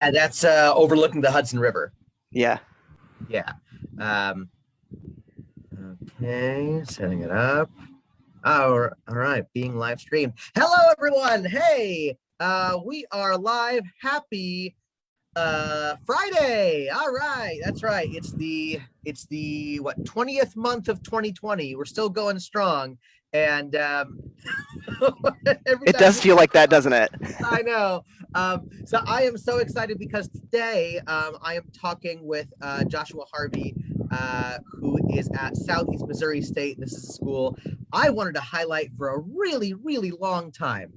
And that's overlooking the Hudson River. Yeah. Yeah. Um, okay, setting it up. Oh, all right, being live streamed. Hello, everyone. Hey, we are live. Happy Friday. All right, that's right. It's the what 20th month of 2020. We're still going strong, and every It time does we feel like that, doesn't it? I know. So I am so excited because today I am talking with Joshua Harvey, who is at Southeast Missouri State. This is a school I wanted to highlight for a really, really long time.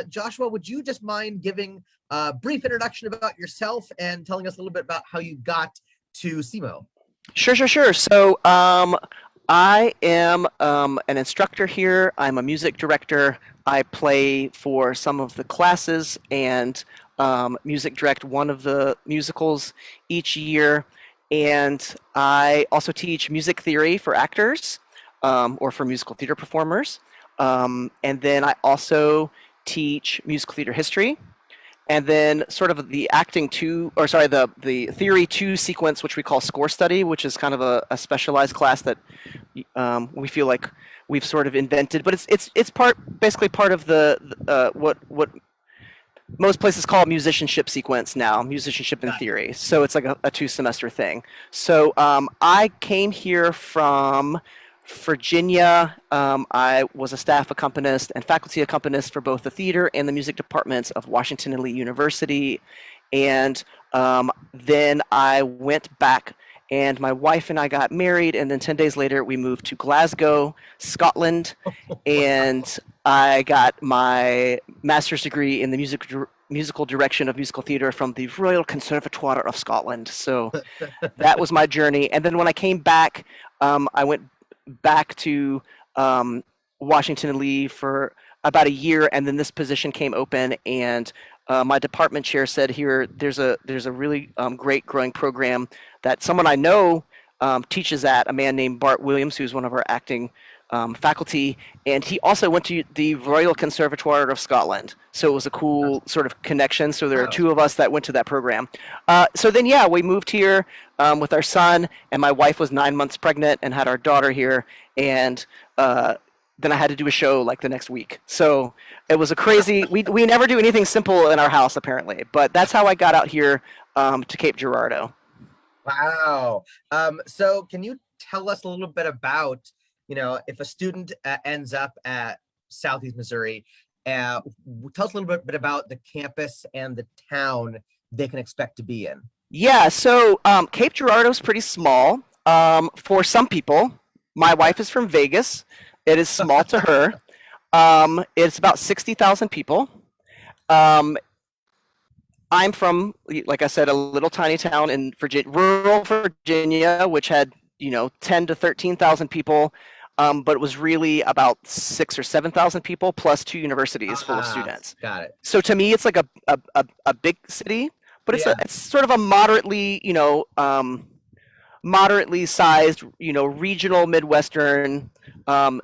Joshua, would you just mind giving a brief introduction about yourself and telling us a little bit about how you got to SEMO? Sure. I am an instructor here. I'm a music director. I play for some of the classes and music direct one of the musicals each year. And I also teach music theory for actors or for musical theater performers. And then I also teach musical theater history. And then sort of the acting two, or sorry, the theory two sequence, which we call score study, which is kind of a specialized class that we feel like we've sort of invented, but it's basically part of the what most places call musicianship sequence now, musicianship in Got it. theory. So it's like a 2 semester thing. So I came here from Virginia. I was a staff accompanist and faculty accompanist for both the theater and the music departments of Washington and Lee University. And then I went back and my wife and I got married. And then 10 days later, we moved to Glasgow, Scotland. And I got my master's degree in the musical direction of musical theater from the Royal Conservatoire of Scotland. So that was my journey. And then when I came back, I went back to Washington and Lee for about a year, and then this position came open, and my department chair said, "Here, there's a really great growing program that someone I know teaches at, a man named Bart Williams, who's one of our acting faculty, and he also went to the Royal Conservatoire of Scotland. So it was a cool sort of connection. So there are Wow. two of us that went to that program. So then, yeah, we moved here with our son, and my wife was 9 months pregnant and had our daughter here, and then I had to do a show like the next week. So it was a crazy. We never do anything simple in our house apparently, but that's how I got out here to Cape Girardeau. Wow. So can you tell us a little bit about, if a student ends up at Southeast Missouri, tell us a little bit about the campus and the town they can expect to be in. Yeah, so Cape Girardeau is pretty small for some people. My Yeah. wife is from Vegas. It is small to her. It's about 60,000 people. Um, I'm from, like I said, a little tiny town in Virginia, rural Virginia, which had 10 to 13,000 people, but it was really about 6 or 7,000 people plus two universities full of students. Got it. So to me, it's like a big city, but Yeah. it's sort of a moderately moderately sized regional Midwestern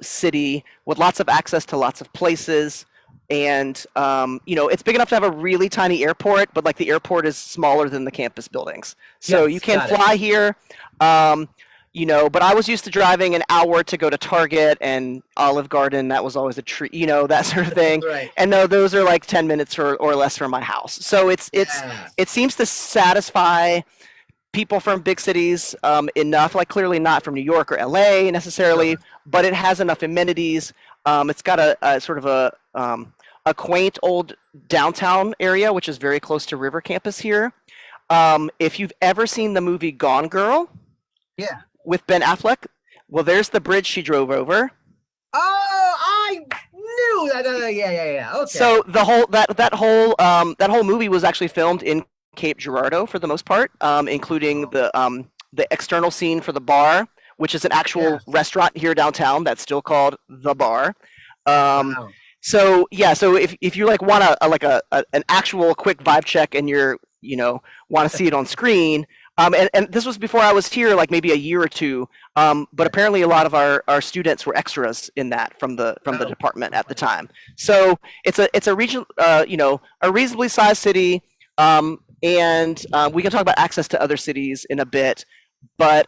city with lots of access to lots of places. And it's big enough to have a really tiny airport, but like the airport is smaller than the campus buildings, so you Yes. can Got it. fly here. Um, but I was used to driving an hour to go to Target and Olive Garden. That was always a treat, that sort of thing. Right. And no, those are like 10 minutes or less from my house. So Yeah. it seems to satisfy people from big cities enough, like clearly not from New York or LA necessarily, Sure. but it has enough amenities. It's got a sort of a quaint old downtown area, which is very close to River Campus here. If you've ever seen the movie Gone Girl Yeah. with Ben Affleck, well, there's the bridge she drove over. Oh, I knew that. Yeah. Okay. So that whole movie was actually filmed in Cape Girardeau for the most part, including Oh, the external scene for the bar, which is an actual yes. restaurant here downtown that's still called the Bar. Um, Wow. so yeah, so if you like want an actual quick vibe check and you're want to see it on screen. And this was before I was here, like maybe a year or two. But Right. apparently, a lot of our students were extras in that from the Oh, department at the okay. time. So it's a region, a reasonably sized city, And we can talk about access to other cities in a bit. But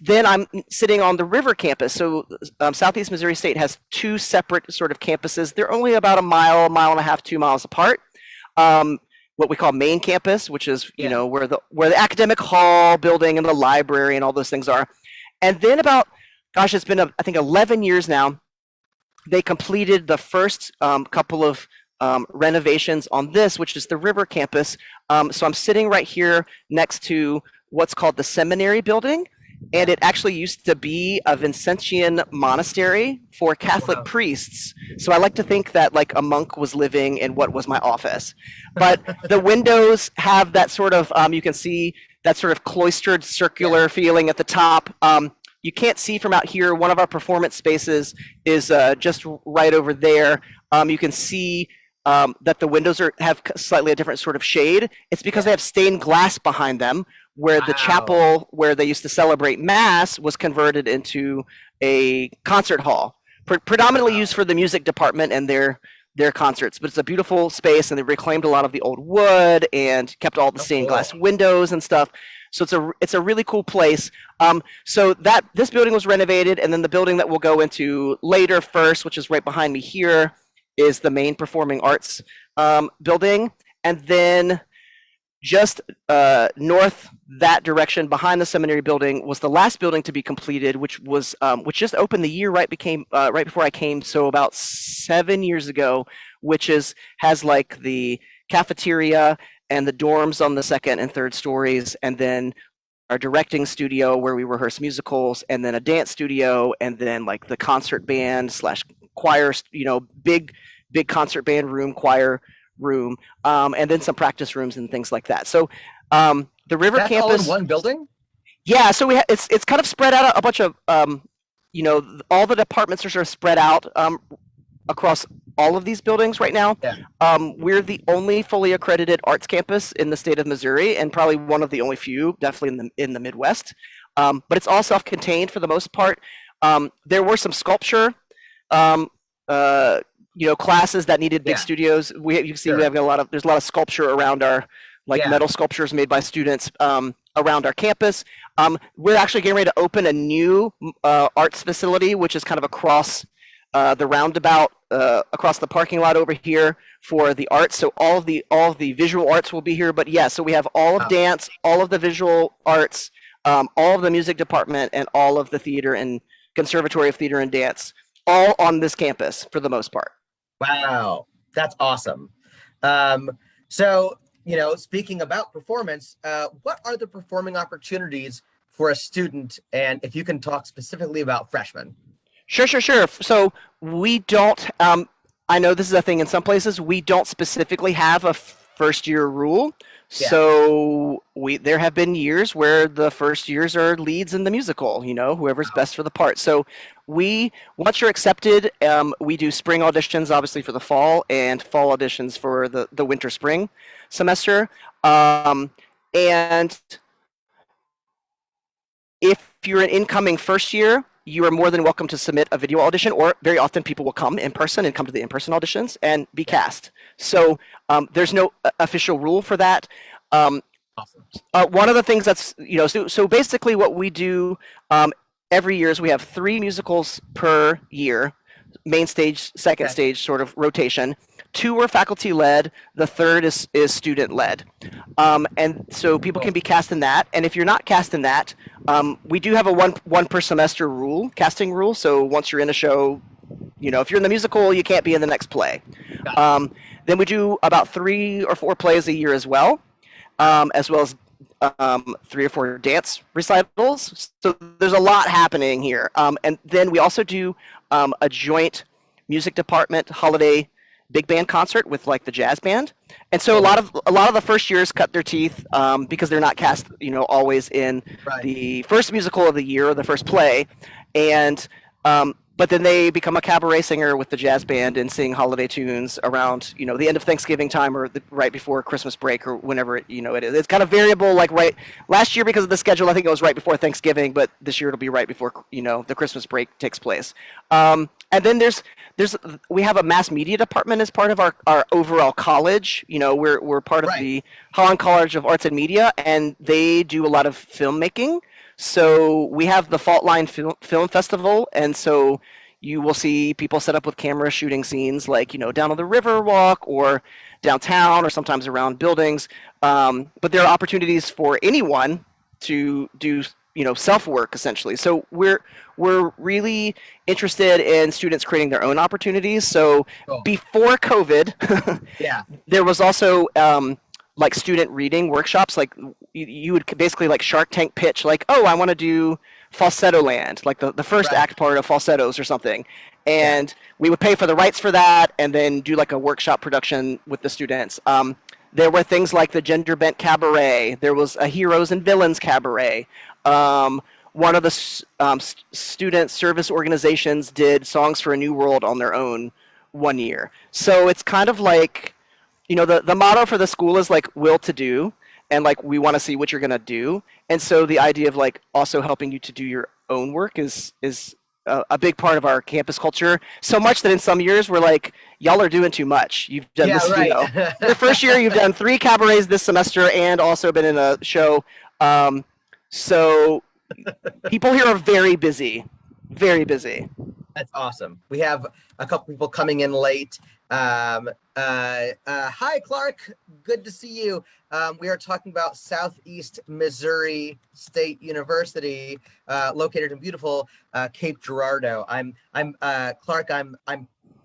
then I'm sitting on the river campus. So Southeast Missouri State has two separate sort of campuses. They're only about mile and a half, 2 miles apart. What we call main campus, which is Yeah. where the academic hall building and the library and all those things are. And then about, gosh, it's been I think 11 years now. They completed the first couple of renovations on this, which is the river campus. So I'm sitting right here next to what's called the seminary building, and it actually used to be a Vincentian monastery for Catholic Wow. priests. So I like to think that like a monk was living in what was my office. But the windows have that sort of you can see that sort of cloistered Yeah. circular feeling at the top. You can't see from out here. One of our performance spaces is just right over there. You can see that the windows have slightly a different sort of shade. It's because they Yeah. have stained glass behind them, where the Wow. chapel where they used to celebrate mass was converted into a concert hall, predominantly used Wow. for the music department and their concerts. But it's a beautiful space, and they reclaimed a lot of the old wood and kept all the Oh, stained glass cool. windows and stuff. So it's a really cool place. So that this building was renovated, and then the building that we'll go into later first, which is right behind me here, is the main performing arts building, and then just north that direction behind the seminary building was the last building to be completed, which just opened the year right before I came, so about 7 years ago, which has like the cafeteria and the dorms on the second and third stories, and then our directing studio where we rehearse musicals, and then a dance studio, and then like the concert band slash choir, big concert band room, choir room, and then some practice rooms and things like that. So the River That's all in Campus, one building? yeah. So it's kind of spread out a bunch of all the departments are sort of spread out across all of these buildings right now. Yeah. We're the only fully accredited arts campus in the state of Missouri, and probably one of the only few, definitely in the Midwest. But it's all self-contained for the most part. There were some sculpture, um, uh, classes that needed big Yeah. studios. You can see we Sure. have there's a lot of sculpture around our like Yeah. metal sculptures made by students around our campus. We're actually getting ready to open a new arts facility, which is kind of across the roundabout, across the parking lot over here for the arts. So all of the visual arts will be here. But yeah, so we have all of Wow. dance, all of the visual arts, all of the music department, and all of the theater and conservatory of theater and dance, all on this campus for the most part. Wow. That's awesome. So, speaking about performance, what are the performing opportunities for a student? And if you can talk specifically about freshmen. Sure. So we don't. I know this is a thing in some places. We don't specifically have a first year rule. Yeah. So there have been years where the first years are leads in the musical. Whoever's Wow. best for the part. So once you're accepted, we do spring auditions, obviously for the fall, and fall auditions for the winter spring semester. And if you're an incoming first year, you are more than welcome to submit a video audition, or very often people will come in person and come to the in-person auditions and be Yeah. cast. So there's no official rule for that. Awesome. One of the things so basically what we do every year is we have 3 musicals per year, main stage, second Okay. stage sort of rotation. 2 are faculty led, the third is student led. And so people can Cool. be cast in that. And if you're not cast in that, we do have a one per semester casting rule. So once you're in a show, if you're in the musical, you can't be in the next play. Got it. Then we do about 3 or 4 plays a year as well as 3 or 4 dance recitals. So there's a lot happening here. And then we also do a joint music department holiday big band concert with like the jazz band. And so a Cool. lot of the first years cut their teeth because they're not cast, always in Right. the first musical of the year or the first play. And but then they become a cabaret singer with the jazz band and sing holiday tunes around, the end of Thanksgiving time or right before Christmas break or whenever it is. It's kind of variable. Like right last year because of the schedule, I think it was right before Thanksgiving, but this year it'll be right before the Christmas break takes place. And then we have a mass media department as part of our overall college. We're part of Right. the Holland College of Arts and Media, and they do a lot of filmmaking. So we have the Fault Line Film Festival, and so you will see people set up with cameras shooting scenes like, down on the river walk or downtown or sometimes around buildings. But there are opportunities for anyone to do, self work essentially. So we're really interested in students creating their own opportunities. So Cool. before COVID, Yeah. there was also like student reading workshops. Like you would basically like Shark Tank pitch, like, oh, I want to do Falsetto Land, like the first Right. act part of Falsettos or something. Yeah. And we would pay for the rights for that and then do like a workshop production with the students. There were things like the Gender Bent Cabaret. There was a Heroes and Villains Cabaret. One of the student service organizations did Songs for a New World on their own one year. So it's kind of like, the motto for the school is like will to do, and like we want to see what you're gonna do. And so the idea of like also helping you to do your own work is a big part of our campus culture. So much that in some years we're like, y'all are doing too much. You've done Yeah, this, right. the first year you've done 3 cabarets this semester and also been in a show. So people here are very busy, very busy. That's awesome. We have a couple people coming in late. Hi, Clark. Good to see you. We are talking about Southeast Missouri State University, located in beautiful Cape Girardeau. I'm Clark. I'm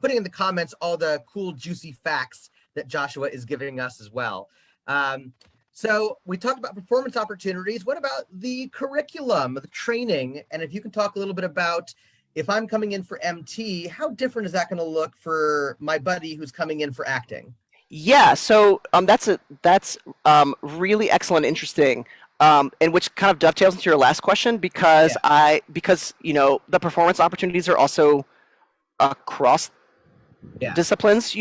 putting in the comments all the cool, juicy facts that Joshua is giving us as well. So we talked about performance opportunities. What about the curriculum, the training? And if you can talk a little bit about, if I'm coming in for MT, how different is that going to look for my buddy who's coming in for acting? Yeah, so that's really excellent, interesting, and which kind of dovetails into your last question because Yeah. the performance opportunities are also across Yeah. disciplines.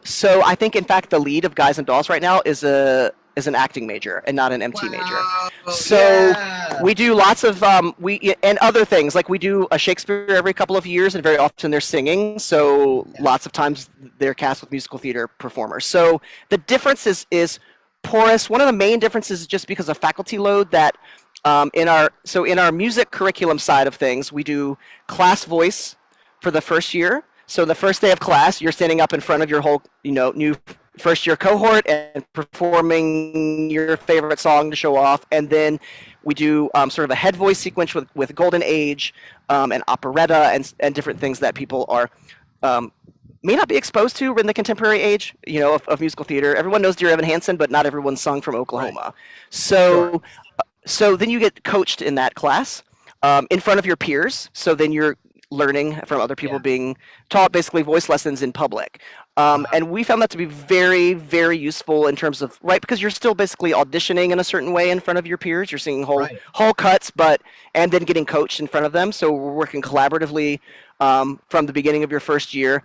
So I think in fact the lead of Guys and Dolls right now is an acting major and not an MT major. Wow. So Yeah. we do lots of and other things like we do a Shakespeare every couple of years, and very often they're singing. So lots of times they're cast with musical theater performers. So the difference is porous. One of the main differences is just because of faculty load that in our music curriculum side of things, we do class voice for the first year. So the first day of class, you're standing up in front of your whole, new first year cohort and performing your favorite song to show off. And then we do sort of a head voice sequence with Golden Age and operetta and different things that people are may not be exposed to in the contemporary age, of musical theater. Everyone knows Dear Evan Hansen, but not everyone's sung from Oklahoma. Right. So, Sure. so then you get coached in that class in front of your peers. So then you're learning from other people Yeah. being taught basically voice lessons in public. And we found that to be very, very useful in terms of, right, because you're still basically auditioning in a certain way in front of your peers. You're singing Right. whole cuts, and then getting coached in front of them. So we're working collaboratively from the beginning of your first year.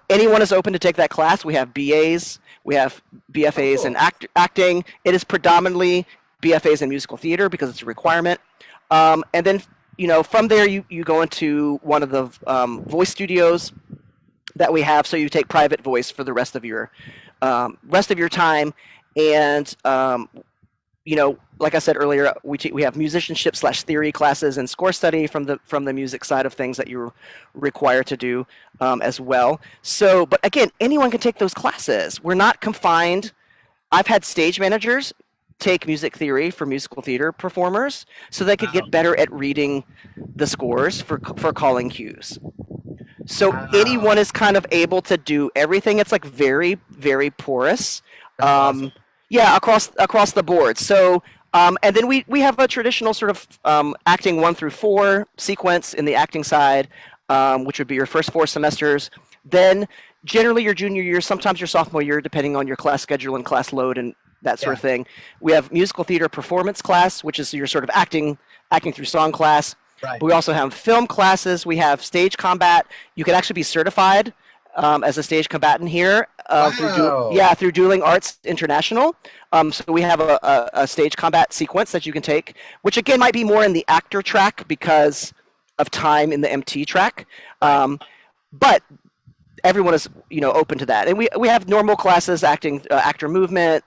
Anyone is open to take that class. We have BAs, we have BFAs in acting. It is predominantly BFAs in musical theater because it's a requirement. And then from there you go into one of the voice studios that we have, so you take private voice for the rest of your time. And like I said earlier, we have musicianship / theory classes and score study from the music side of things that you're required to do as well. So, but again, anyone can take those classes. We're not confined. I've had stage managers take music theory for musical theater performers so they could get better at reading the scores for calling cues. So anyone is kind of able to do everything. It's like very, very porous. Awesome. Yeah, across the board. So and then we have a traditional sort of acting 1 through 4 sequence in the acting side, which would be your first 4 semesters. Then generally your junior year, sometimes your sophomore year, depending on your class schedule and class load and that sort of thing. We have musical theater performance class, which is your sort of acting through song class. Right. But we also have film classes. We have stage combat. You can actually be certified as a stage combatant here Wow. through Dueling Arts International. So we have a stage combat sequence that you can take, which again might be more in the actor track because of time in the MT track. Right. But everyone is open to that, and we have normal classes, actor movement,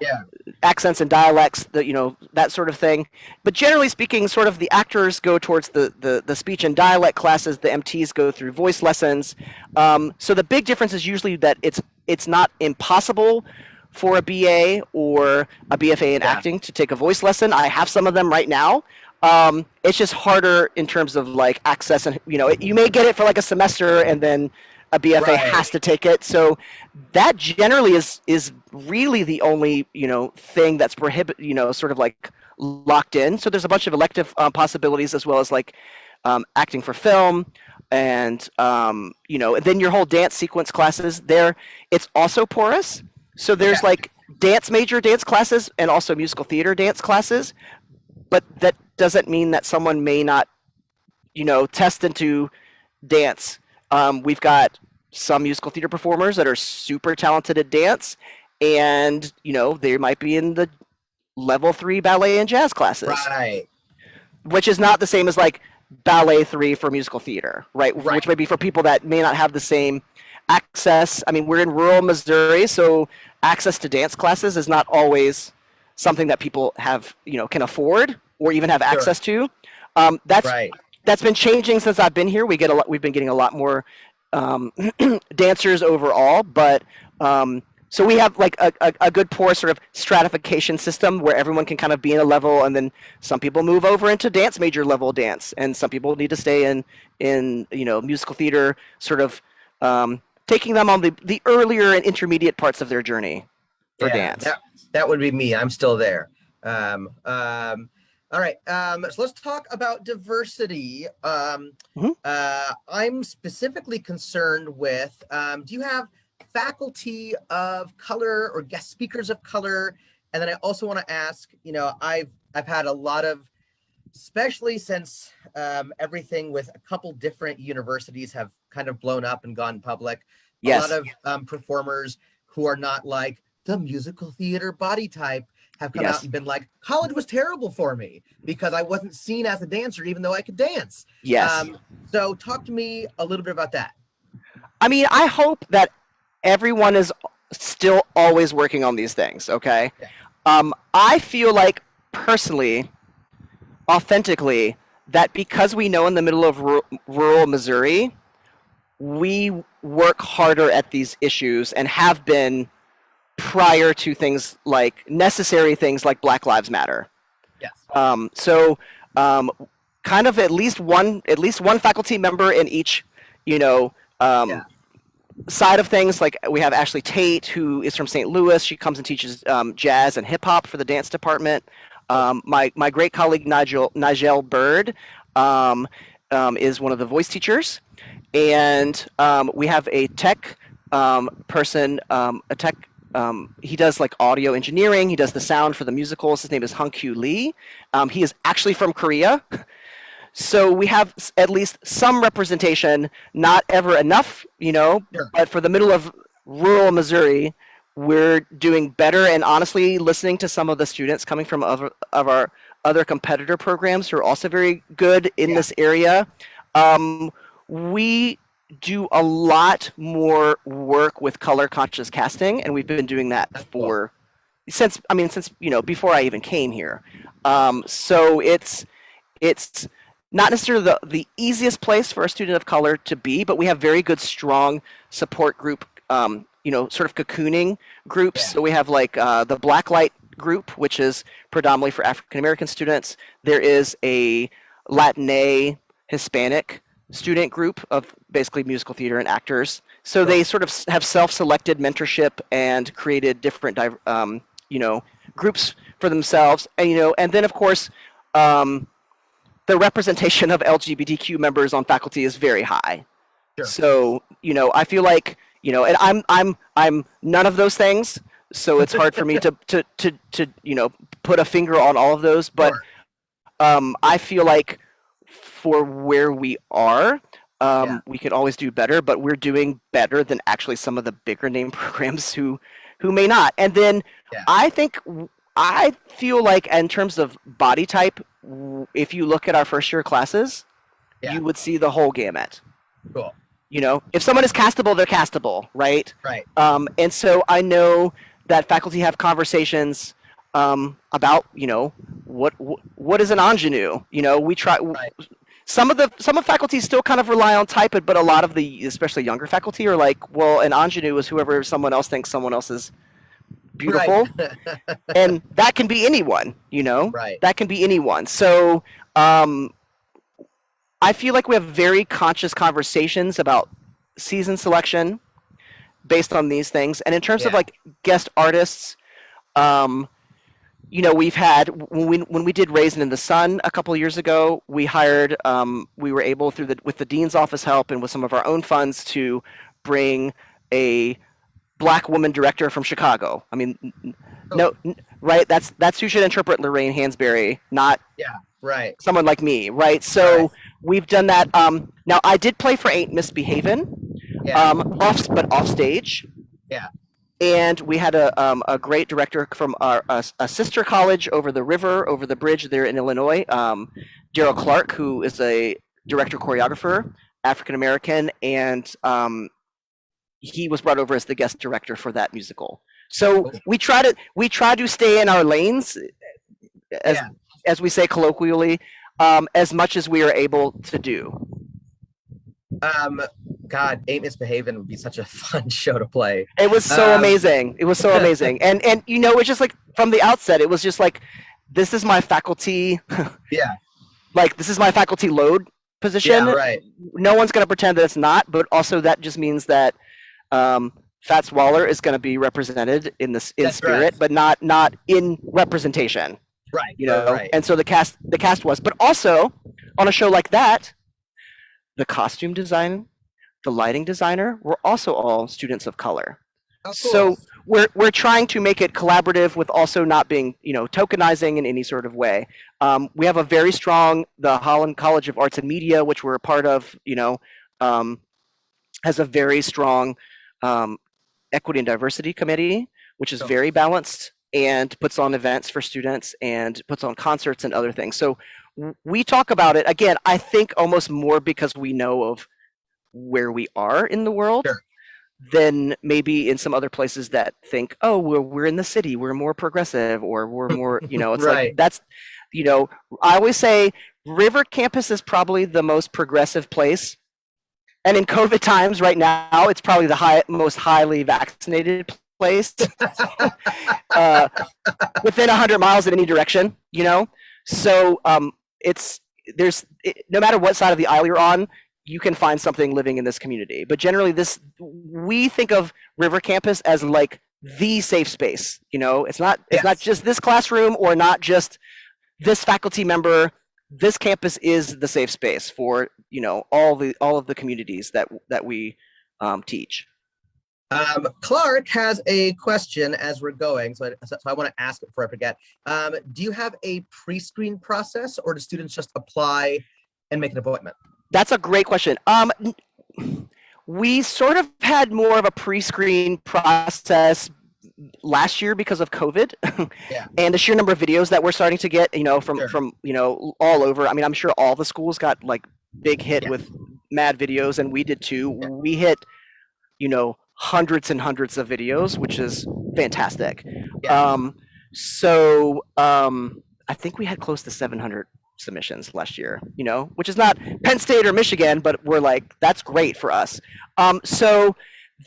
Yeah. accents and dialects, that sort of thing. But generally speaking, sort of the actors go towards the speech and dialect classes. The MTs go through voice lessons. So the big difference is usually that it's not impossible for a BA or a BFA in Yeah. acting to take a voice lesson. I have some of them right now. It's just harder in terms of like access, and you may get it for like a semester and then a BFA Right. has to take it. So that generally is really the only thing that's sort of like locked in. So there's a bunch of elective possibilities as well as like acting for film, and and then your whole dance sequence classes there. It's also porous. So there's Okay. like major dance classes and also musical theater dance classes, but that doesn't mean that someone may not test into dance. We've got some musical theater performers that are super talented at dance, and they might be in the level 3 ballet and jazz classes, Right. which is not the same as like ballet 3 for musical theater, right? Right. Which may be for people that may not have the same access. I mean, we're in rural Missouri, so access to dance classes is not always something that people have, can afford or even have Sure. access to. That's Right. that's been changing since I've been here. We've been getting a lot more dancers overall, but so we have like a good poor sort of stratification system where everyone can kind of be in a level, and then some people move over into dance major level dance, and some people need to stay in musical theater, sort of taking them on the earlier and intermediate parts of their journey for Yeah. dance. That would be me. I'm still there. All right. So let's talk about diversity. Mhm. I'm specifically concerned with, do you have faculty of color or guest speakers of color? And then I also want to ask, I've had a lot of, especially since everything with a couple different universities have kind of blown up and gone public, Yes. a lot of performers who are not like the musical theater body type have come out Yes. and been like, college was terrible for me because I wasn't seen as a dancer, even though I could dance. Yes. So talk to me a little bit about that. I mean, I hope that everyone is still always working on these things, okay? Yeah. I feel like, personally, authentically, that because we know in the middle of rural Missouri, we work harder at these issues and have been prior to things like necessary things like Black Lives Matter. Yes. So kind of at least one faculty member in each, Yeah. side of things. Like we have Ashley Tate, who is from St. Louis. She comes and teaches jazz and hip hop for the dance department. My great colleague Nigel Bird is one of the voice teachers, and we have a tech person, he does like audio engineering. He does the sound for the musicals. His name is Hung-Kyu Lee. He is actually from Korea. So we have at least some representation, not ever enough, Sure. but for the middle of rural Missouri, we're doing better. And honestly, listening to some of the students coming from our other competitor programs who are also very good in this area, we do a lot more work with color conscious casting, and we've been doing that since before I even came here. So it's not necessarily the easiest place for a student of color to be, but we have very good, strong support group, sort of cocooning groups. Yeah. So we have like the Blacklight group, which is predominantly for African American students. There is a Latinx Hispanic student group of basically musical theater and actors. So they sort of have self-selected mentorship and created different, groups for themselves. And then of course, the representation of LGBTQ members on faculty is very high. Sure. So, I feel like, and I'm none of those things. So it's hard for me to put a finger on all of those, but Sure. I feel like for where we are, Yeah, we could always do better, but we're doing better than actually some of the bigger name programs who may not. And then yeah, I think I feel like in terms of body type, if you look at our first year classes, yeah. you would see the whole gamut. Cool. You know, if someone is castable, they're castable, right? Right, And so I know that faculty have conversations about, what is an ingenue. We try. right. Some of faculty still kind of rely on type it, but a lot of the, especially younger faculty, are like, well, an ingenue is whoever someone else thinks someone else is Right. beautiful, and that can be anyone. Right. That can be anyone. So um, I feel like we have very conscious conversations about season selection based on these things. And in terms of Yeah. like guest artists, um, we've had when we did Raisin in the Sun a couple of years ago, we hired we were able through the with the dean's office help and with some of our own funds to bring a black woman director from Chicago. I mean, Oh, no, right? That's who should interpret Lorraine Hansberry, not yeah. Right. someone like me, right? Right. So we've done that. Now I did play for Ain't Misbehavin', Yeah. off stage, Yeah. and we had a great director from a sister college over the river, over the bridge there in Illinois, Daryl Clark, who is a director choreographer, African American, and he was brought over as the guest director for that musical. So Cool. we try to stay in our lanes, as Yeah. as we say colloquially, as much as we are able to do. Um, God, Ain't Misbehaving would be such a fun show to play. It was so amazing. It was so amazing, and it's just like from the outset, it was just like, this is my faculty, Yeah. like this is my faculty load position. Yeah. Right. No one's going to pretend that it's not, but also that just means that Fats Waller is going to be represented in That's spirit, right. but not in representation. Right. Right. And so the cast was, but also on a show like that, the costume design, the lighting designer were also all students of color. Oh, So cool. we're trying to make it collaborative with also not being tokenizing in any sort of way. We have a very strong the Holland College of Arts and Media, which we're a part of. Um, has a very strong um, equity and diversity committee, which is Cool. very balanced and puts on events for students and puts on concerts and other things. So we talk about it again. I think almost more because we know of where we are in the world Sure. than maybe in some other places that think, oh, we're in the city, we're more progressive, or we're more, it's like Right. that's, I always say River Campus is probably the most progressive place. And in COVID times right now, it's probably the most highly vaccinated place uh, within 100 miles in any direction, So it's no matter what side of the aisle you're on, you can find something living in this community. But generally, we think of River Campus as like the safe space. It's not Yes. just this classroom or not just this faculty member. This campus is the safe space for all of the communities that we teach. Clark has a question as we're going, so I want to ask it before I forget. Do you have a pre-screen process, or do students just apply and make an appointment? That's a great question. We sort of had more of a pre-screen process last year because of COVID, Yeah. and the sheer number of videos that we're starting to get, from Sure. from all over. I mean, I'm sure all the schools got like big hit Yeah. with mad videos, and we did too. Yeah. We hit, hundreds and hundreds of videos, which is fantastic. Yeah. I think we had close to 700 submissions last year, which is not Penn State or Michigan, but we're like, that's great for us. So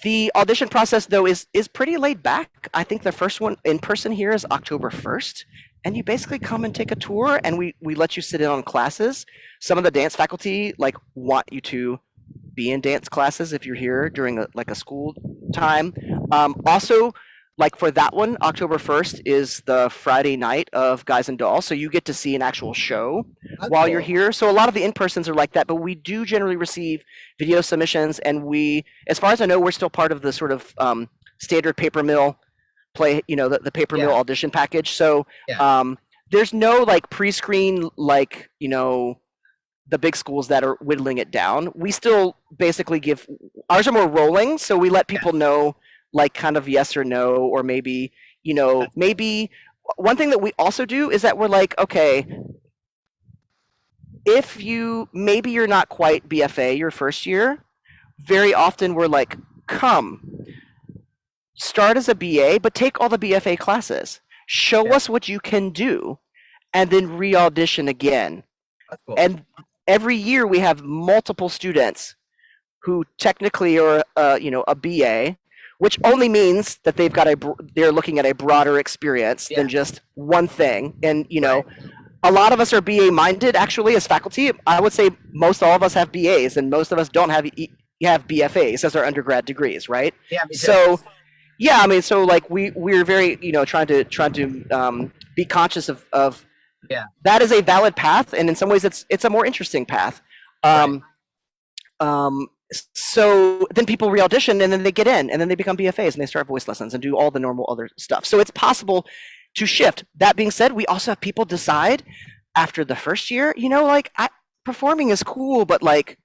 the audition process though is pretty laid back. I think the first one in person here is October 1st, and you basically come and take a tour, and we let you sit in on classes. Some of the dance faculty like want you to be in dance classes if you're here during a school time. Also, like for that one, October 1st is the Friday night of Guys and Dolls, so you get to see an actual show Oh, while you're cool. here. So a lot of the in-persons are like that, but we do generally receive video submissions, and as far as I know, we're still part of the sort of standard paper mill play, the paper mill Yeah. audition package. So Yeah. there's no like pre-screen like the big schools that are whittling it down. We still basically give ours are more rolling, so we let people Yes. know like kind of yes or no, or maybe That's cool. maybe one thing that we also do is that we're like, okay, if maybe you're not quite BFA your first year, very often we're like, come start as a BA, but take all the BFA classes. Show Yeah. us what you can do, and then re-audition again. That's cool. And every year we have multiple students who technically are a BA, which only means that they're looking at a broader experience Yeah. than just one thing. And Right. a lot of us are BA minded actually as faculty. I would say most all of us have BAs, and most of us don't have BFAs as our undergrad degrees, right? Yeah, me too. So yeah, I mean, so like we're very trying to be conscious of Yeah. that is a valid path, and in some ways it's a more interesting path. Right. Um, so then people re-audition, and then they get in, and then they become BFAs, and they start voice lessons and do all the normal other stuff. So it's possible to shift. That being said, we also have people decide after the first year, performing is cool, but like,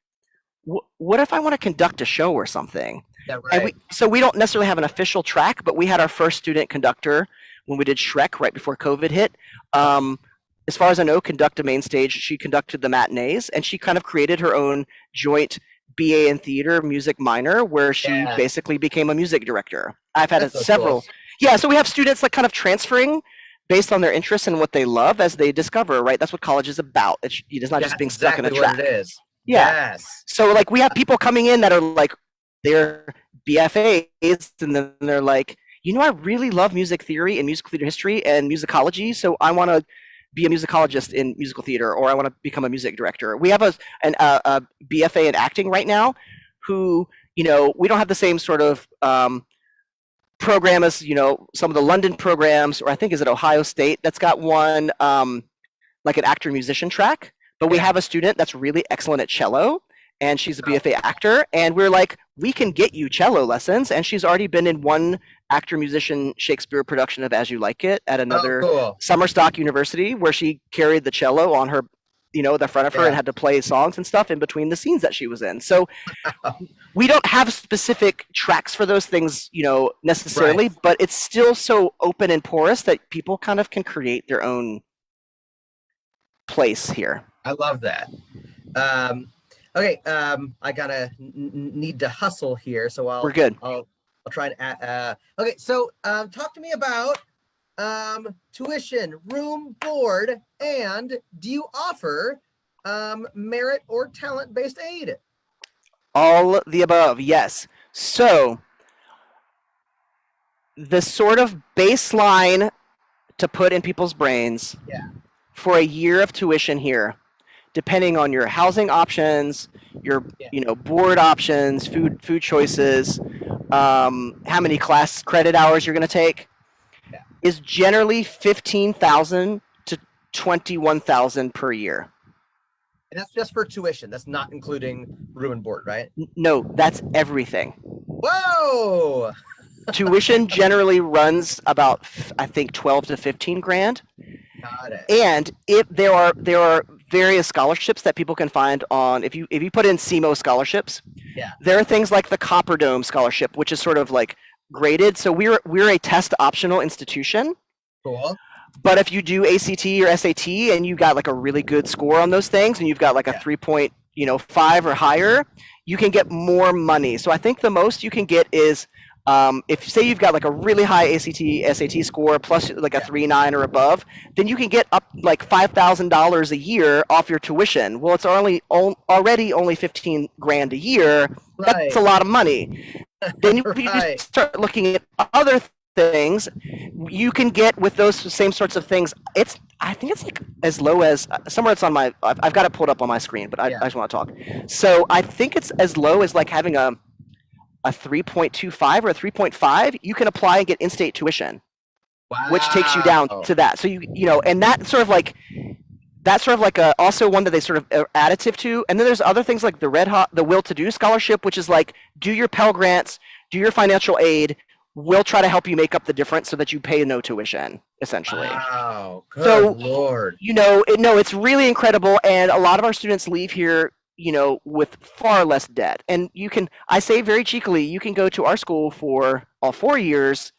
what if I want to conduct a show or something? Yeah. And Right. we don't necessarily have an official track, but we had our first student conductor when we did Shrek right before COVID hit. As far as I know, conduct a main stage. She conducted the matinees, and she kind of created her own joint BA in theater music minor, where she Yeah. basically became a music director. I've had That's so several. cool. Yeah, so we have students like kind of transferring based on their interests and what they love as they discover. Right, that's what college is about. It's not Yeah, just that's being stuck in a exactly what track. it is. Yeah. Yes. So like we have people coming in that are like they're BFAs, and then they're like, I really love music theory and musical theater history and musicology, so I want to be a musicologist in musical theater, or I want to become a music director. We have a BFA in acting right now, who we don't have the same sort of program as some of the London programs, or I think is it Ohio State that's got one like an actor musician track. But we Yeah. have a student that's really excellent at cello, and she's a Oh, BFA actor, and we're like, we can get you cello lessons, and she's already been in one actor musician Shakespeare production of As You Like It at oh, another cool. summer stock university, where she carried the cello on her the front of her, and Yeah. had to play songs and stuff in between the scenes that she was in. So we don't have specific tracks for those things necessarily, Right. but it's still so open and porous that people kind of can create their own place here. I love that. Okay. I gotta need to hustle here, so We're good. I'll try to okay. So talk to me about tuition, room, board, and do you offer merit or talent-based aid? All the above, yes. So the sort of baseline to put in people's brains Yeah. for a year of tuition here, depending on your housing options, your Yeah. board options, food choices, how many class credit hours you're going to take, Yeah. is generally 15,000 to 21,000 per year. And that's just for tuition. That's not including room and board, right? No, that's everything. Whoa! Tuition generally runs about, I think, 12 to 15 grand. Got it. And if there are various scholarships that people can find on, if you put in CMO scholarships, Yeah. there are things like the Copper Dome scholarship, which is sort of like graded. So we're a test optional institution. Cool. But if you do ACT or SAT and you got like a really good score on those things, and you've got like a 3.5 or higher, you can get more money. So I think the most you can get is if say you've got like a really high ACT SAT score plus like a 3.9 or above, then you can get up like $5,000 a year off your tuition. Well, it's already only 15 grand a year. Right. That's a lot of money. Then you Right. start looking at other things you can get with those same sorts of things. I think it's like as low as somewhere. It's on my. I've got it pulled up on my screen, but I just want to talk. So I think it's as low as like having a 3.25 or a 3.5. You can apply and get in-state tuition, Wow. which takes you down to that. So and that's sort of like also one that they sort of are additive to. And then there's other things like the Will to Do scholarship, which is like do your Pell Grants, do your financial aid, we'll try to help you make up the difference so that you pay no tuition, essentially. Wow, good So, Lord. no, it's really incredible, and a lot of our students leave here, with far less debt. And I say very cheekily, you can go to our school for all 4 years,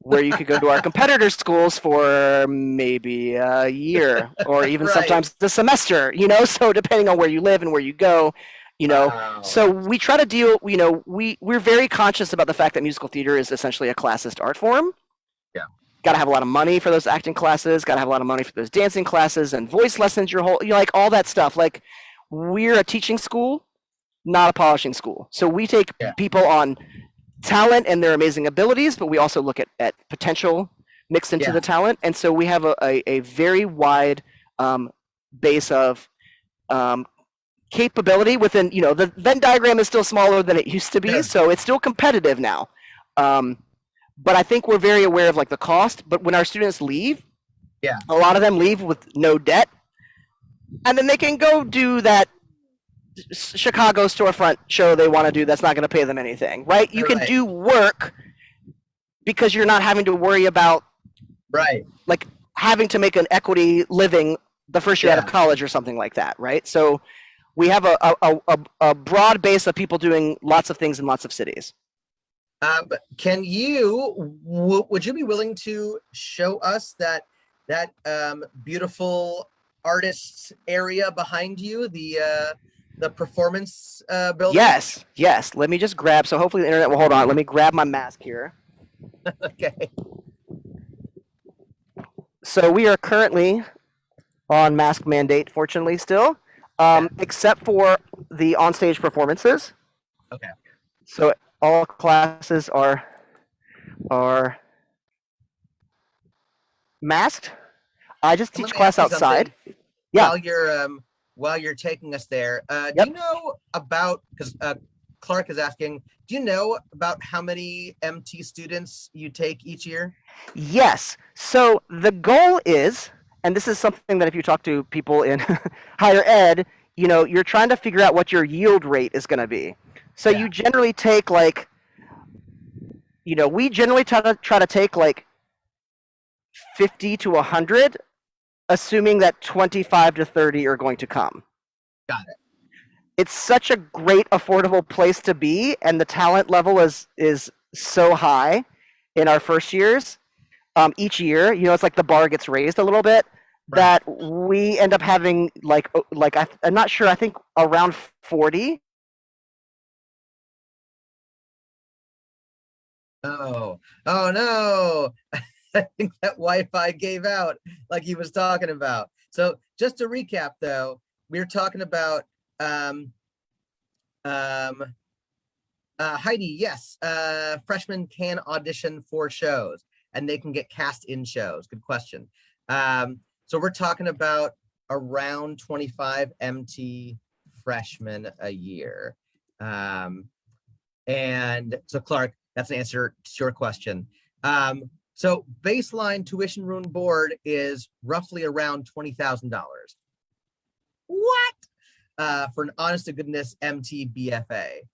where you could go to our competitors' schools for maybe a year or even Right. sometimes the semester, so depending on where you live and where you go, Wow. so we try to deal, we're very conscious about the fact that musical theater is essentially a classist art form. Yeah. Got to have a lot of money for those acting classes, got to have a lot of money for those dancing classes and voice lessons, like all that stuff. Like, we're a teaching school, not a polishing school. So we take Yeah. people on talent and their amazing abilities, but we also look at potential mixed into Yeah. the talent. And so we have a very wide base of capability within, the Venn diagram is still smaller than it used to be, Sure. so it's still competitive now. But I think we're very aware of like the cost. But when our students leave, Yeah. a lot of them leave with no debt, and then they can go do that Chicago storefront show they want to do that's not going to pay them anything, right? You can Right. do work because you're not having to worry about Right. like having to make an equity living the first year out Yeah. of college or something like that, right? So we have a broad base of people doing lots of things in lots of cities. Would you be willing to show us that beautiful artists area behind you, the performance building? Yes. Let me just grab. So hopefully the internet will hold on. Let me grab my mask here. Okay. So we are currently on mask mandate, fortunately, still, except for the onstage performances. Okay. So all classes are masked. I just Let teach me ask class you outside. something. Yeah. While you're taking us there, do Yep. you know about, because Clark is asking, do you know about how many MT students you take each year? Yes. So the goal is, and this is something that if you talk to people in higher ed, you're trying to figure out what your yield rate is going to be. So Yeah. you generally take like, we generally try to take like 50 to 100, assuming that 25 to 30 are going to come. Got it. It's such a great, affordable place to be, and the talent level is so high in our first years. Each year, it's like the bar gets raised a little bit. Right. That we end up having I'm not sure. I think around 40. Oh no. I think that Wi-Fi gave out like he was talking about. So just to recap though, we were talking about Heidi, yes, freshmen can audition for shows and they can get cast in shows. Good question. So we're talking about around 25 MT freshmen a year. And so Clark, that's an answer to your question. So baseline tuition room board is roughly around $20,000. What? For an honest to goodness MT BFA.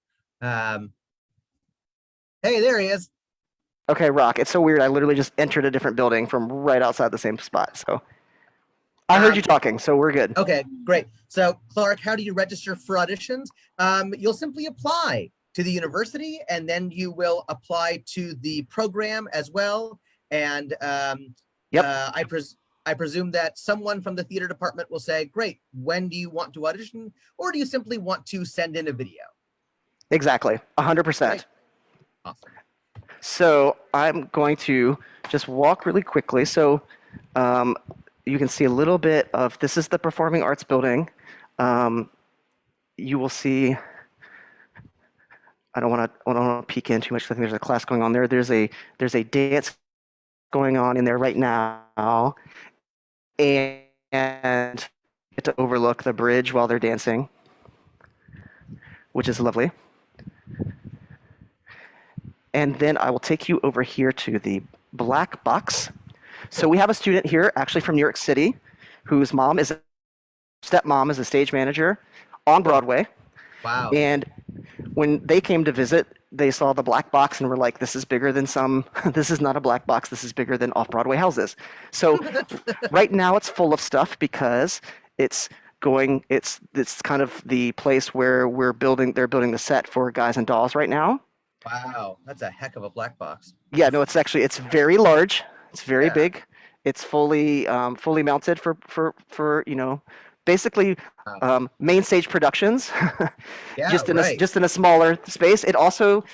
Hey, there he is. Okay, Rock. It's so weird. I literally just entered a different building from right outside the same spot. So I heard you talking, so we're good. Okay, great. So Clark, how do you register for auditions? You'll simply apply to the university, and then you will apply to the program as well. And Yep. I presume that someone from the theater department will say, great, when do you want to audition? Or do you simply want to send in a video? Exactly. 100%. Right. Awesome. So I'm going to just walk really quickly. So you can see a little bit of, this is the Performing Arts Building. You will see, I don't want to peek in too much. I think there's a class going on there. There's a dance going on in there right now, and get to overlook the bridge while they're dancing, which is lovely. And then I will take you over here to the black box. So we have a student here, actually from New York City, whose stepmom is a stage manager on Broadway. Wow. And when they came to visit, they saw the black box and were like, this is bigger than some, this is not a black box, this is bigger than off-Broadway houses. So right now it's full of stuff because it's it's kind of the place where they're building the set for Guys and Dolls right now. Wow, that's a heck of a black box. Yeah, no, it's very large. It's very Yeah. big. It's fully mounted for basically Wow. main stage productions, Yeah, right. just in a smaller space. It also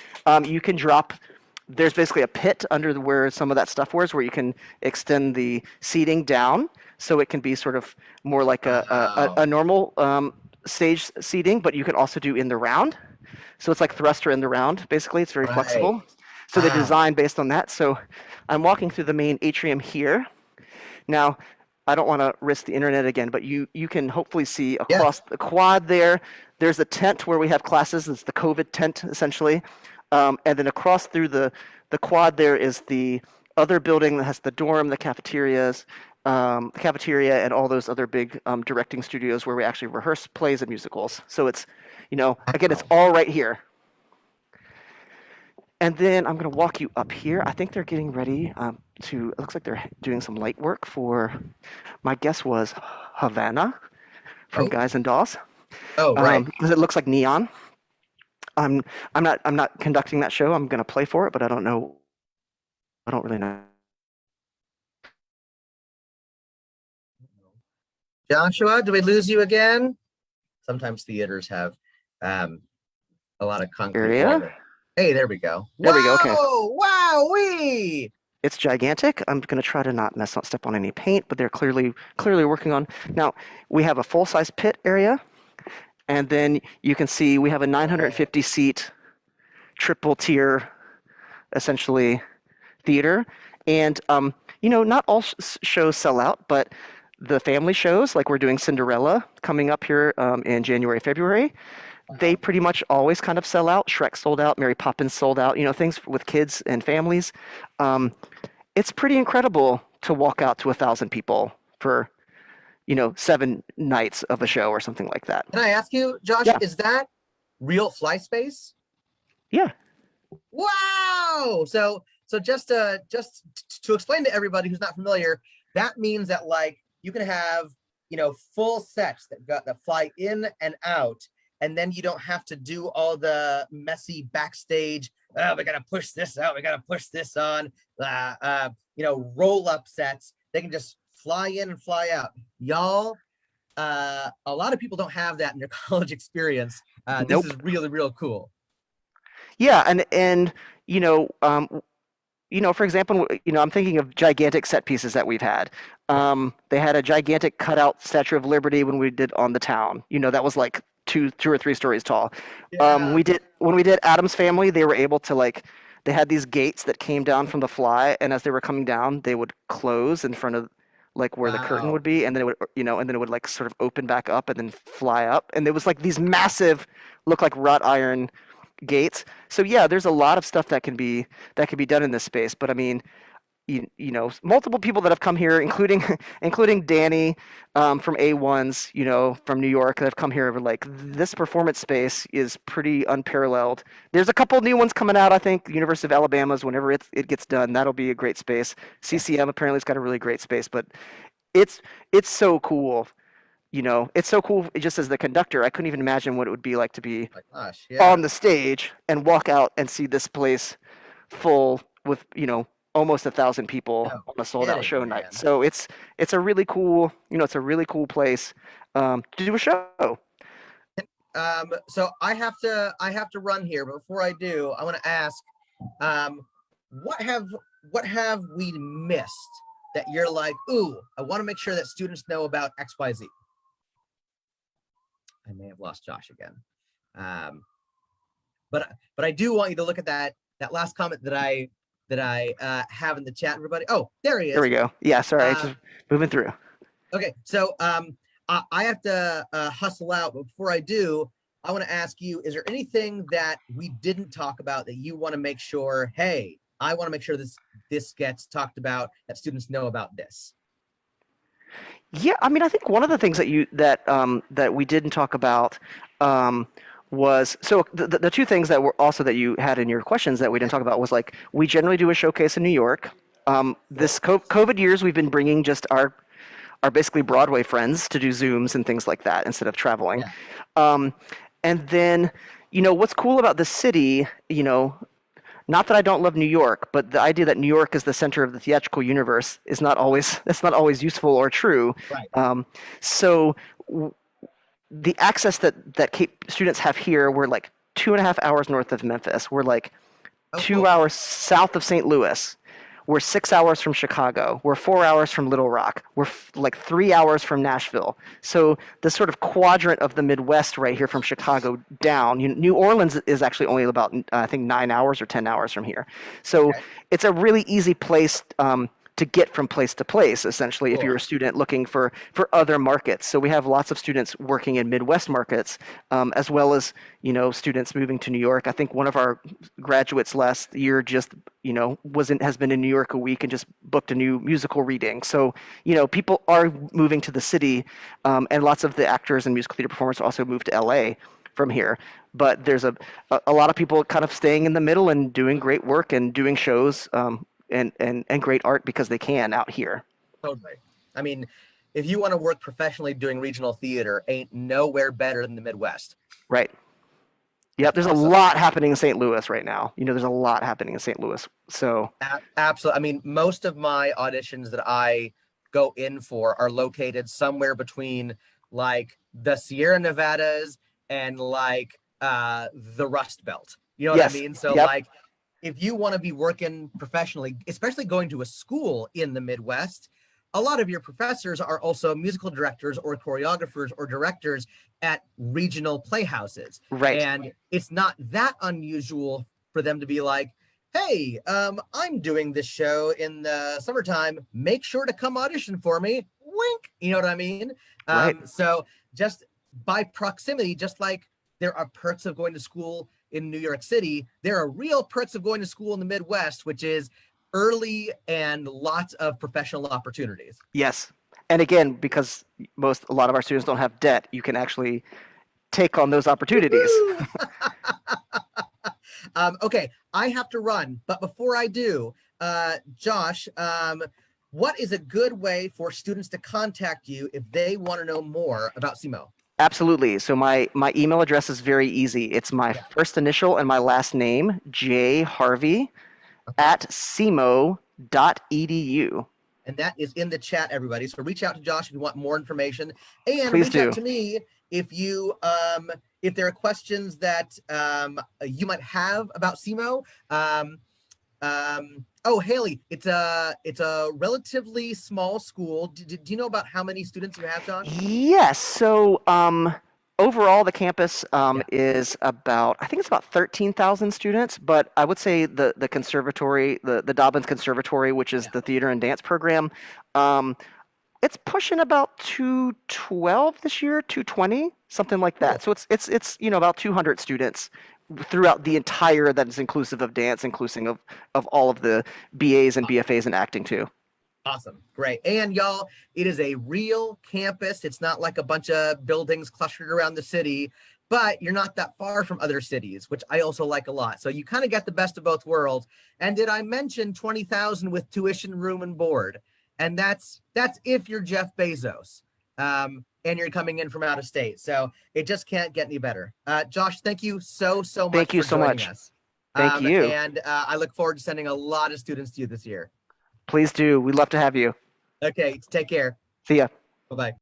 you can drop. There's basically a pit under where some of that stuff was, where you can extend the seating down, so it can be sort of more like a Wow. normal stage seating, but you can also do in the round. So it's like thruster in the round, basically. It's very Right. flexible. So they Wow. designed based on that. So I'm walking through the main atrium here. Now, I don't want to risk the internet again, but you can hopefully see Yes. across the quad there. There's a tent where we have classes. It's the COVID tent, essentially. And then across through the quad there is the other building that has the dorm, the cafeteria, and all those other big directing studios where we actually rehearse plays and musicals. So it's, again, it's Wow. all right here. And then I'm going to walk you up here. I think they're getting ready it looks like they're doing some light work for, my guess was Havana from Oh. Guys and Dolls, Oh, right. because it looks like neon. I'm I'm not conducting that show. I'm going to play for it, but I don't know. I don't really know. Joshua, do we lose you again? Sometimes theaters have um, a lot of concrete wall Area. there. Hey, there we go. There we go. Okay. Whoa! Wow! Wee! It's gigantic. I'm going to try to not step on any paint, but they're clearly working on. Now, we have a full-size pit area, and then you can see we have a 950 seat triple tier, essentially, theater. And not all shows sell out, but the family shows, like we're doing Cinderella coming up here in January, February, they Wow. pretty much always kind of sell out. Shrek sold out, Mary Poppins sold out, things with kids and families. Um, it's pretty incredible to walk out to 1,000 people for, 7 nights of a show or something like that. Can I ask you, Josh, Yeah, is that real fly space? yeah. Wow! So just to explain to everybody who's not familiar, that means that like you can have full sets that fly in and out, and then you don't have to do all the messy backstage. Oh, we gotta push this out. We gotta push this on. Roll up sets. They can just fly in and fly out. Y'all, a lot of people don't have that in their college experience. This is Nope. really, real cool. Yeah, and you know, um, for example, I'm thinking of gigantic set pieces that we've had. Yeah. They had a gigantic cutout Statue of Liberty when we did On the Town. That was like two or three stories tall. Yeah. When we did Adam's Family, they were able to they had these gates that came down from the fly, and as they were coming down, they would close in front of like where the curtain would Wow. be, and then it would and then it would like sort of open back up and then fly up, and it was like these massive, look like wrought iron gates. So yeah, there's a lot of stuff that can be done in this space. But I mean, multiple people that have come here, including including Danny from A1's, from New York, that have come here. Were like, this performance space is pretty unparalleled. There's a couple new ones coming out. I think University of Alabama's, whenever it gets done, that'll be a great space. Yes. CCM apparently has got a really great space, but it's it's so cool. It's so cool just as the conductor. I couldn't even imagine what it would be like to be My gosh. on Yeah. the stage and walk out and see this place full with almost 1,000 people No on a sold out kidding, show night. man. So it's a really cool it's a really cool place to do a show. So I have to run here, but before I do, I want to ask, um, what have what have we missed that you're like, ooh, I want to make sure that students know about XYZ. I may have lost Josh again. Um, but I do want you to look at that last comment that I have in the chat, everybody. Oh, there he There is. we go. Yeah, sorry, Uh, just moving through. okay, so I have to hustle out, but before I do, I want to ask you: is there anything that we didn't talk about that you want to make sure? Hey, I want to make sure this gets talked about, that students know about this. Yeah, I mean, I think one of the things that we didn't talk about um, was so the two things that were also that you had in your questions that we didn't talk about was like we generally do a showcase in New York. This Cool. COVID years, we've been bringing just our basically Broadway friends to do Zooms and things like that instead of traveling. Yeah. Um, and then, what's cool about the city, not that I don't love New York, but the idea that New York is the center of the theatrical universe is not always that's not always useful or true. Right. Um, so the access that students have here, we're like 2.5 hours north of Memphis. We're like Oh, two cool. hours south of St. Louis. We're 6 hours from Chicago. We're 4 hours from Little Rock. We're like 3 hours from Nashville. So the sort of quadrant of the Midwest right here from Chicago down. New Orleans is actually only about I think 9 hours or 10 hours from here. So Okay. it's a really easy place to get from place to place, essentially, if you're Cool. a student looking for other markets. So we have lots of students working in Midwest markets, as well as students moving to New York. I think one of our graduates last year just has been in New York a week and just booked a new musical reading. So people are moving to the city, and lots of the actors and musical theater performers also moved to LA from here. But there's a lot of people kind of staying in the middle and doing great work and doing shows. And great art because they can out here. Totally. I mean, if you want to work professionally doing regional theater, ain't nowhere better than the Midwest. Right. Yep. That's There's a awesome. lot happening in St. Louis right now. There's a lot happening in St. Louis. So Absolutely. I mean, most of my auditions that I go in for are located somewhere between like the Sierra Nevadas and like the Rust Belt. You know what I yes. mean? So Yep. like if you want to be working professionally, especially going to a school in the Midwest, a lot of your professors are also musical directors or choreographers or directors at regional playhouses. Right. And it's not that unusual for them to be like, hey, I'm doing this show in the summertime. Make sure to come audition for me. Wink. You know what I mean? Right. So just by proximity, just like there are perks of going to school in New York City, there are real perks of going to school in the Midwest, which is early and lots of professional opportunities. Yes. And again, because a lot of our students don't have debt, you can actually take on those opportunities. Okay, I have to run, but before I do, Josh, what is a good way for students to contact you if they want to know more about SEMO? Absolutely. So my email address is very easy. It's my Yeah. first initial and my last name, J Harvey Okay. at cmo.edu. And that is in the chat, everybody. So reach out to Josh if you want more information, and Please reach out do. to me if there are questions that you might have about SEMO. Oh, Haley, it's a relatively small school. Do you know about how many students you have, Josh? Yes. So overall, the campus Yeah. is I think it's about 13,000 students, but I would say the conservatory, the Dobbins Conservatory, which is Yeah. the theater and dance program, um, it's pushing about 212 this year, 220, something like Cool. that. So it's about 200 students throughout the entire, that is inclusive of dance, inclusive of all of the BAs and BFAs and acting too. Awesome. Great. And y'all, it is a real campus. It's not like a bunch of buildings clustered around the city, but you're not that far from other cities, which I also like a lot. So you kind of get the best of both worlds. And did I mention 20,000 with tuition, room, and board? And that's if you're Jeff Bezos, and you're coming in from out of state. So it just can't get any better. Josh, thank you so much Thank you for so joining much. us. Thank you. And I look forward to sending a lot of students to you this year. Please do. We'd love to have you. Okay, take care. See ya. Bye-bye.